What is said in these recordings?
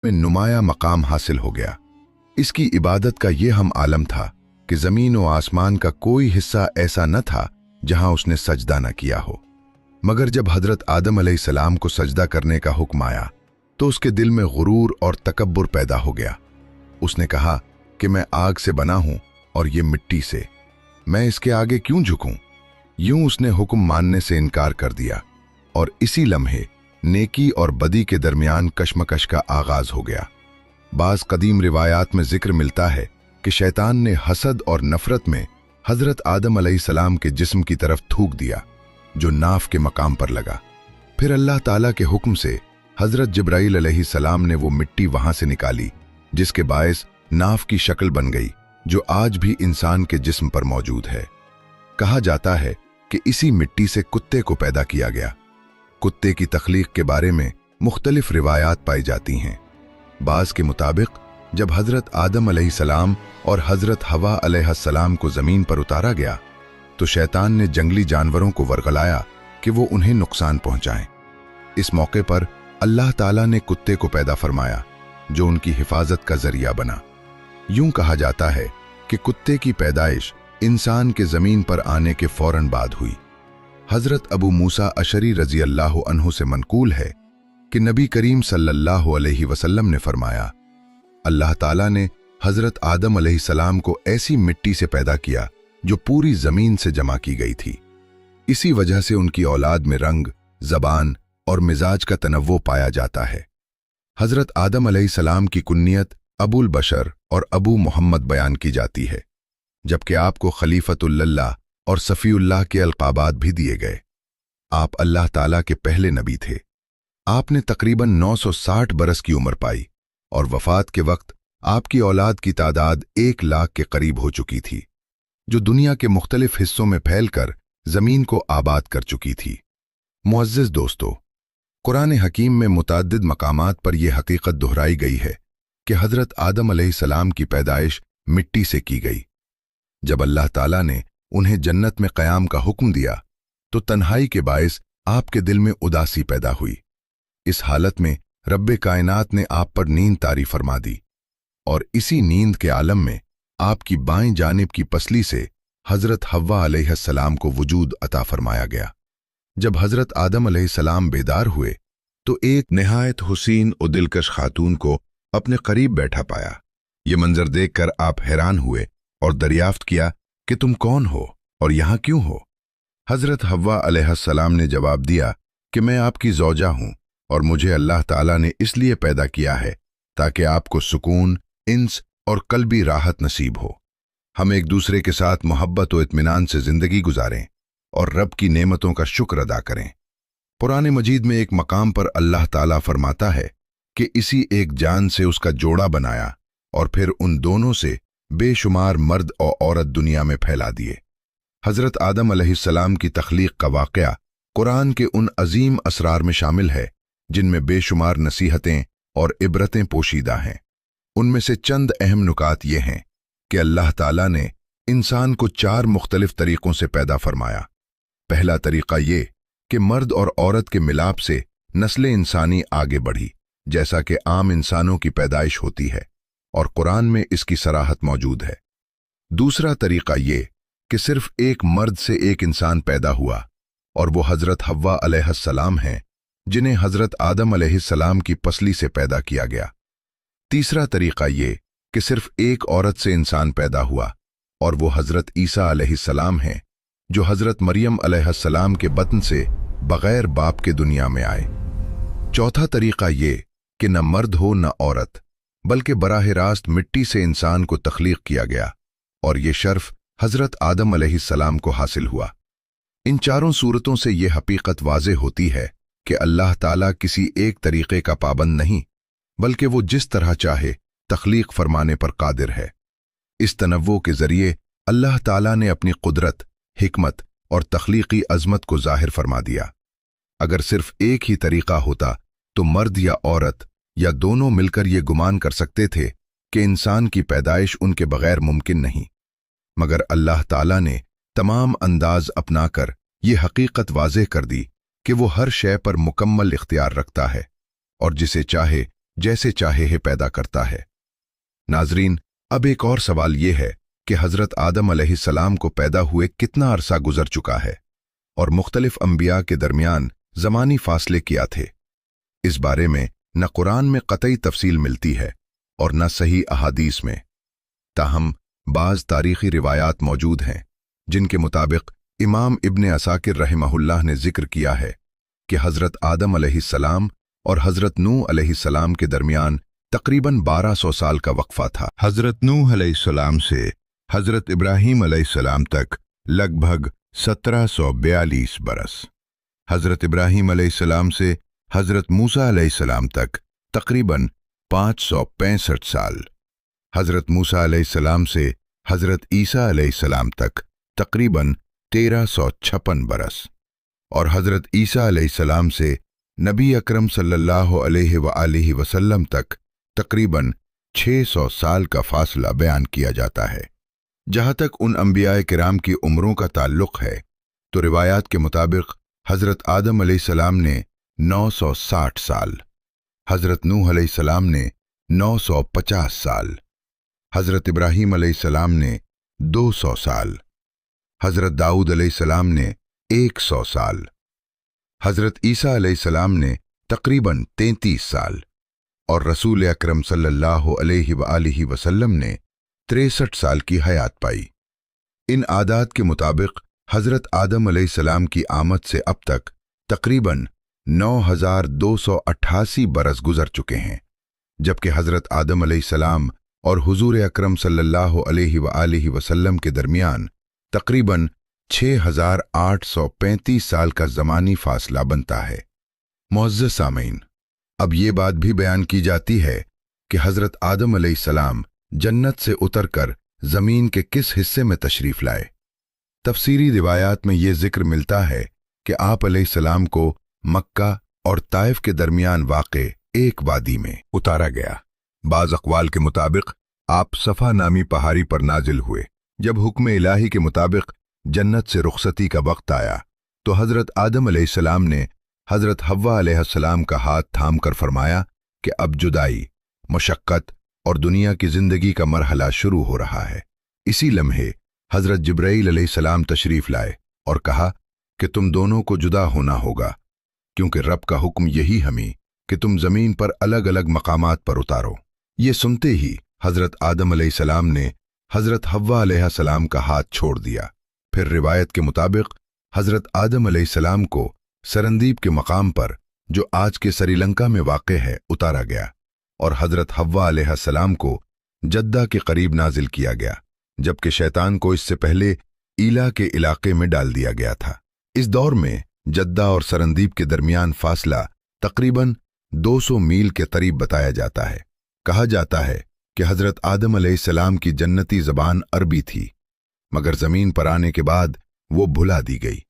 में नुमाया मकाम हासिल हो गया। इसकी इबादत का ये हम आलम था कि ज़मीन व आसमान का कोई हिस्सा ऐसा न था जहां उसने सजदा न किया हो। मगर जब हज़रत आदम अलैहिस्सलाम को सजदा करने का हुक्म आया तो उसके दिल में गुरूर और तकब्बुर पैदा हो गया। उसने कहा कि मैं आग से बना हूं और ये मिट्टी से, मैं इसके आगे क्यों झुकूं? यूं उसने हुक्म मानने से इनकार कर दिया और इसी लम्हे नेकी और बदी के दरमियान कशमकश का आगाज हो गया। बाज़ कदीम रिवायात में जिक्र मिलता है कि शैतान ने हसद और नफरत में हज़रत आदम अलैहिस्सलाम के जिस्म की तरफ थूक दिया, जो नाफ के मकाम पर लगा। फिर अल्लाह ताला के हुक्म से हज़रत जिब्राईल अलैहिस्सलाम ने वो मिट्टी वहां से निकाली, जिसके बायस नाफ की शक्ल बन गई, जो आज भी इंसान के जिस्म पर मौजूद है। कहा जाता है कि इसी मिट्टी से कुत्ते को पैदा किया गया। कुत्ते की तख्लीक के बारे में मुख्तलिफ रिवायात पाई जाती हैं। बाज़ के मुताबिक जब हज़रत आदम अलैहिस्सलाम और हज़रत हवा अलैहिस्सलाम को ज़मीन पर उतारा गया तो शैतान ने जंगली जानवरों को वर्गलाया कि वो उन्हें नुकसान पहुंचाएं। इस मौके पर अल्लाह ताला ने कुत्ते को पैदा फरमाया, जो उनकी हिफाजत का जरिया बना। यूं कहा जाता है कि कुत्ते की पैदाइश इंसान के ज़मीन पर आने के फौरन बाद हुई। हज़रत अबू मूसा अशरी रज़ी अल्लाह अन्हु से मनकूल है कि नबी करीम सल्लल्लाहु अलैहि वसल्लम ने फरमाया, अल्लाह ताला ने हज़रत आदम अलैहिस्सलाम को ऐसी मिट्टी से पैदा किया जो पूरी ज़मीन से जमा की गई थी। इसी वजह से उनकी औलाद में रंग, ज़बान और मिजाज का तनव्वो पाया जाता है। हज़रत आदम अलैहिस्सलाम की कुन्नियत अबुल बशर और अबू मोहम्मद बयान की जाती है, जबकि आपको खलीफतुल्लाह और सफ़ीउल्लाह के अलक़ाबात भी दिए गए। आप अल्लाह ताला के पहले नबी थे। आपने तकरीबन 960 बरस की उम्र पाई और वफ़ात के वक्त आपकी औलाद की तादाद 1 लाख के करीब हो चुकी थी, जो दुनिया के मुख्तलिफ हिस्सों में फैलकर ज़मीन को आबाद कर चुकी थी। मुअज़्ज़िज़ दोस्तों, कुरान हकीम में मुतअद्दिद मकामात पर यह हकीकत दोहराई गई है कि हज़रत आदम अलैहिस्सलाम की पैदाइश मिट्टी से की गई। जब अल्लाह ताला ने उन्हें जन्नत में क़याम का हुक्म दिया तो तन्हाई के बायस आपके दिल में उदासी पैदा हुई। इस हालत में रब्बे कायनात ने आप पर नींद तारी फरमा दी और इसी नींद के आलम में आपकी बाएं जानिब की पसली से हज़रत हव्वा अलैहिस्सलाम को वजूद अता फरमाया गया। जब हज़रत आदम अलैहिस्सलाम बेदार हुए तो एक निहायत हुसीन और दिलकश खातून को अपने करीब बैठा पाया। ये मंजर देखकर आप हैरान हुए और दरियाफ्त किया कि तुम कौन हो और यहाँ क्यों हो? हज़रत हव्वा अलैहिस्सलाम ने जवाब दिया कि मैं आपकी ज़ौजा हूँ और मुझे अल्लाह ताला ने इसलिए पैदा किया है ताकि आपको सुकून, इंस और कल्बी राहत नसीब हो। हम एक दूसरे के साथ मोहब्बत और इत्मीनान से ज़िंदगी गुजारें और रब की नेमतों का शुक्र अदा करें। कुरान मजीद में एक मकाम पर अल्लाह ताला फरमाता है कि इसी एक जान से उसका जोड़ा बनाया और फिर उन दोनों से बेशुमार मर्द और औरत दुनिया में फैला दिए। हज़रत आदम अलैहिस्सलाम की तख्लीक का वाक़या कुरान के उन अजीम असरार में शामिल है जिनमें बेशुमार नसीहतें और इबरतें पोशीदा हैं। उनमें से चंद अहम नुकात ये हैं कि अल्लाह ताला ने इंसान को 4 मुख्तलिफ तरीक़ों से पैदा फरमाया। पहला तरीक़ा ये कि मर्द और औरत के मिलाप से नस्ल इंसानी आगे बढ़ी, जैसा कि आम इंसानों की पैदाइश होती है और कुरान में इसकी सराहत मौजूद है। दूसरा तरीक़ा ये कि सिर्फ एक मर्द से एक इंसान पैदा हुआ और वो हज़रत हव्वा अलैहिस्सलाम हैं, जिन्हें हज़रत आदम अलैहिस्सलाम की पसली से पैदा किया गया। तीसरा तरीक़ा ये कि सिर्फ एक औरत से इंसान पैदा हुआ और वो हज़रत ईसा अलैहिस्सलाम हैं, जो हज़रत मरियम अलैहिस्सलाम के बतन से बग़ैर बाप के दुनिया में आए। चौथा तरीक़ा ये कि न मर्द हो न औरत, बल्कि बराह रास्त मिट्टी से इंसान को तख्लीक किया गया और ये शर्फ हज़रत आदम अलैहिस्सलाम को हासिल हुआ। इन चारों सूरतों से ये हकीकत वाज़े होती है कि अल्लाह ताला किसी एक तरीक़े का पाबंद नहीं, बल्कि वो जिस तरह चाहे तख्लीक फरमाने पर कादिर है। इस तनव्वो के ज़रिए अल्लाह ताला ने अपनी कुदरत, हिकमत और तख्लीकी अज़मत को ज़ाहिर फरमा दिया। अगर सिर्फ एक ही तरीक़ा होता तो मर्द या औरत या दोनों मिलकर ये गुमान कर सकते थे कि इंसान की पैदाइश उनके बग़ैर मुमकिन नहीं, मगर अल्लाह ताला ने तमाम अंदाज अपनाकर ये हकीकत वाज़ेह कर दी कि वो हर शय पर मुकम्मल इख्तियार रखता है और जिसे चाहे जैसे चाहे है पैदा करता है। नाजरीन, अब एक और सवाल ये है कि हजरत आदम अलैहिस्सलाम को पैदा हुए कितना अरसा गुजर चुका है और मुख्तलिफ अंबिया के दरमियान ज़मानी फासले क्या थे। इस बारे में न कुरान में कतई तफसील मिलती है और न सही अहादीस में। ताहम बाज़ तारीख़ी रिवायात मौजूद हैं जिनके मुताबिक इमाम इब्न असाकिर रहमहुल्लाह ने जिक्र किया है कि हज़रत आदम अलैहिस्सलाम और हज़रत नूह अलैहिस्सलाम के दरमियान तकरीबन 1200 साल का वक्फा था। हज़रत नूह अलैहिस्सलाम से हज़रत इब्राहीम अलैहिस्सलाम तक लगभग 1742 बरस, हज़रत इब्राहीम अलैहिस्सलाम से हज़रत मूसा अलैहिस्सलाम तक तकरीबन 565 साल, हज़रत मूसा अलैहिस्सलाम से हज़रत ईसा अलैहिस्सलाम तक तकरीबन 1356 बरस और हज़रत ईसा अलैहिस्सलाम से नबी अकरम सल्लल्लाहु अलैहि वआलिहि वसल्लम तक तकरीबन 600 साल का फासला बयान किया जाता है। जहाँ तक उन अंबियाए किराम की उम्रों का ताल्लुक़ है तो रिवायात के मुताबिक हज़रत आदम अलैहिस्सलाम ने 960 साल, हज़रत नूह अलैहिस्सलाम ने 950 साल, हज़रत इब्राहीम अलैहिस्सलाम ने 200 साल, हज़रत दाऊद अलैहिस्सलाम ने 100 साल, हज़रत ईसा अलैहिस्सलाम ने तकरीबन 33 साल और रसूल अकरम सल्लल्लाहु अलैहि वआलिहि वसल्लम ने 63 साल की हयात पाई। इन आदात के मुताबिक हज़रत आदम अलैहिस्सलाम की आमद से अब तक तकरीबन 9288 बरस गुजर चुके हैं, जबकि हज़रत आदम अलैहिस्सलाम और हुजूर अकरम सल्लल्लाहु अलैहि वआलिहि वसल्लम के दरमियान तकरीबन 6835 साल का ज़मानी फासला बनता है। मुअज़्ज़ज़ सामीन, अब ये बात भी बयान की जाती है कि हज़रत आदम अलैहिस्सलाम जन्नत से उतरकर ज़मीन के किस हिस्से में तशरीफ़ लाए। तफसीरी रिवायात में ये जिक्र मिलता है कि आप अलैहिस्सलाम को मक्का और ताइफ के दरमियान वाक़े एक वादी में उतारा गया। बाज़ अक़वाल के मुताबिक आप सफ़ा नामी पहाड़ी पर नाजिल हुए। जब हुक्म इलाही के मुताबिक जन्नत से रुखसती का वक्त आया तो हज़रत आदम अलैहिस्सलाम ने हज़रत हव्वा अलैहिस्सलाम का हाथ थाम कर फरमाया कि अब जुदाई, मुशक्क़त और दुनिया की ज़िंदगी का मरहला शुरू हो रहा है। इसी लम्हे हज़रत जिब्राईल अलैहिस्सलाम तशरीफ़ लाए और कहा कि तुम दोनों को जुदा होना होगा, क्योंकि रब का हुक्म यही हमें कि तुम ज़मीन पर अलग अलग मकामात पर उतारो। ये सुनते ही हज़रत आदम अलैहिस्सलाम ने हज़रत हव्वा अलैहिस्सलाम का हाथ छोड़ दिया। फिर रिवायत के मुताबिक हज़रत आदम अलैहिस्सलाम को सरंदीब के मकाम पर, जो आज के श्रीलंका में वाक़ है, उतारा गया और हज़रत हव्वा अलैहिस्सलाम को जद्दा के करीब नाजिल किया गया, जबकि शैतान को इससे पहले ईला के इलाके में डाल दिया गया था। इस दौर में जद्दा और सरंदीब के दरमियान फासला तकरीबन 200 मील के करीब बताया जाता है। कहा जाता है कि हज़रत आदम अलैहिस्सलाम की जन्नती ज़बान अरबी थी, मगर ज़मीन पर आने के बाद वो भुला दी गई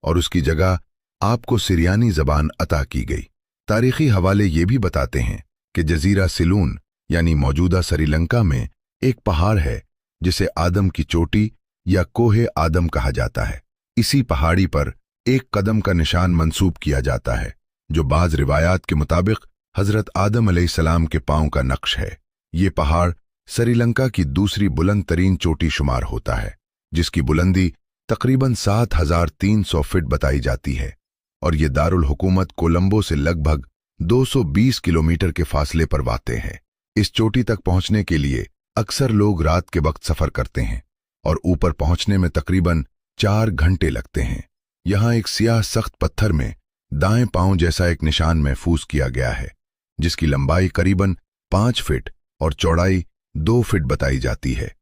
और उसकी जगह आपको सिरियानी ज़बान अता की गई। तारीख़ी हवाले ये भी बताते हैं कि जज़ीरा सिलून यानी मौजूदा श्रीलंका में एक पहाड़ है जिसे आदम की चोटी या कोहे आदम कहा जाता है। इसी पहाड़ी पर एक कदम का निशान मंसूब किया जाता है, जो बाज़ रिवायात के मुताबिक हज़रत आदम अलैहिस्सलाम के पांव का नक्श है। ये पहाड़ श्रीलंका की दूसरी बुलंद तरीन चोटी शुमार होता है, जिसकी बुलंदी तकरीबन 7300 फीट बताई जाती है और ये दारुल हुकूमत कोलंबो से लगभग 220 किलोमीटर के फासले पर वाक़ है। इस चोटी तक पहुंचने के लिए अक्सर लोग रात के वक्त सफ़र करते हैं और ऊपर पहुंचने में तकरीबन 4 घंटे लगते हैं। यहाँ एक सियाह सख्त पत्थर में दाएं पांव जैसा एक निशान महफूज किया गया है, जिसकी लंबाई करीबन 5 फीट और चौड़ाई 2 फीट बताई जाती है।